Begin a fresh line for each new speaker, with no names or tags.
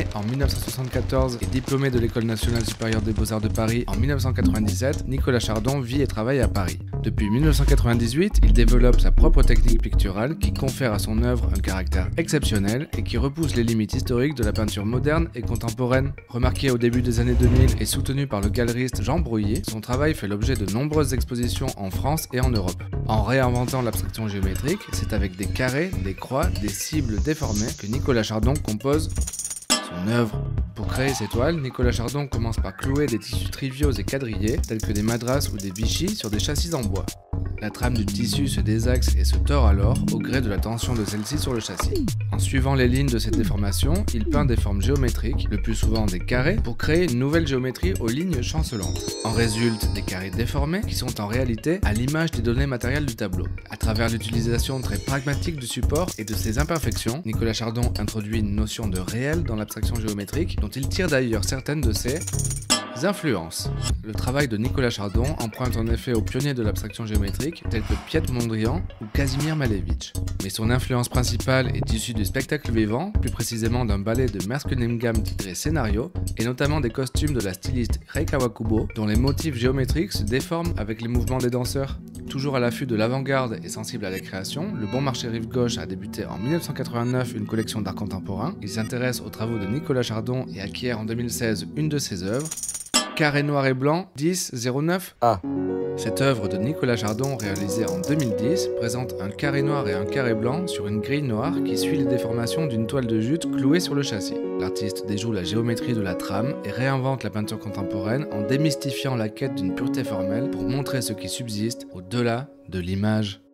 Né en 1974 et diplômé de l'École nationale supérieure des beaux-arts de Paris en 1997, Nicolas Chardon vit et travaille à Paris. Depuis 1998, il développe sa propre technique picturale qui confère à son œuvre un caractère exceptionnel et qui repousse les limites historiques de la peinture moderne et contemporaine. Remarqué au début des années 2000 et soutenu par le galeriste Jean Brouillet, son travail fait l'objet de nombreuses expositions en France et en Europe. En réinventant l'abstraction géométrique, c'est avec des carrés, des croix, des cibles déformées que Nicolas Chardon compose son œuvre. Pour créer ses toiles, Nicolas Chardon commence par clouer des tissus triviaux et quadrillés, tels que des madras ou des Vichy, sur des châssis en bois. La trame du tissu se désaxe et se tord alors au gré de la tension de celle-ci sur le châssis. En suivant les lignes de cette déformation, il peint des formes géométriques, le plus souvent des carrés, pour créer une nouvelle géométrie aux lignes chancelantes. En résultent des carrés déformés qui sont en réalité à l'image des données matérielles du tableau. À travers l'utilisation très pragmatique du support et de ses imperfections, Nicolas Chardon introduit une notion de réel dans l'abstraction géométrique, dont il tire d'ailleurs certaines de ses influences. Le travail de Nicolas Chardon emprunte en effet aux pionniers de l'abstraction géométrique tels que Piet Mondrian ou Kazimir Malevich. Mais son influence principale est issue du spectacle vivant, plus précisément d'un ballet de Mersküningam titré Scénario, et notamment des costumes de la styliste Rei Kawakubo, dont les motifs géométriques se déforment avec les mouvements des danseurs. Toujours à l'affût de l'avant-garde et sensible à la création, le Bon Marché Rive Gauche a débuté en 1989 une collection d'art contemporain. Il s'intéresse aux travaux de Nicolas Chardon et acquiert en 2016 une de ses œuvres, Carré noir et blanc 1009A. Cette œuvre de Nicolas Chardon, réalisée en 2010, présente un carré noir et un carré blanc sur une grille noire qui suit les déformations d'une toile de jute clouée sur le châssis. L'artiste déjoue la géométrie de la trame et réinvente la peinture contemporaine en démystifiant la quête d'une pureté formelle pour montrer ce qui subsiste au-delà de l'image.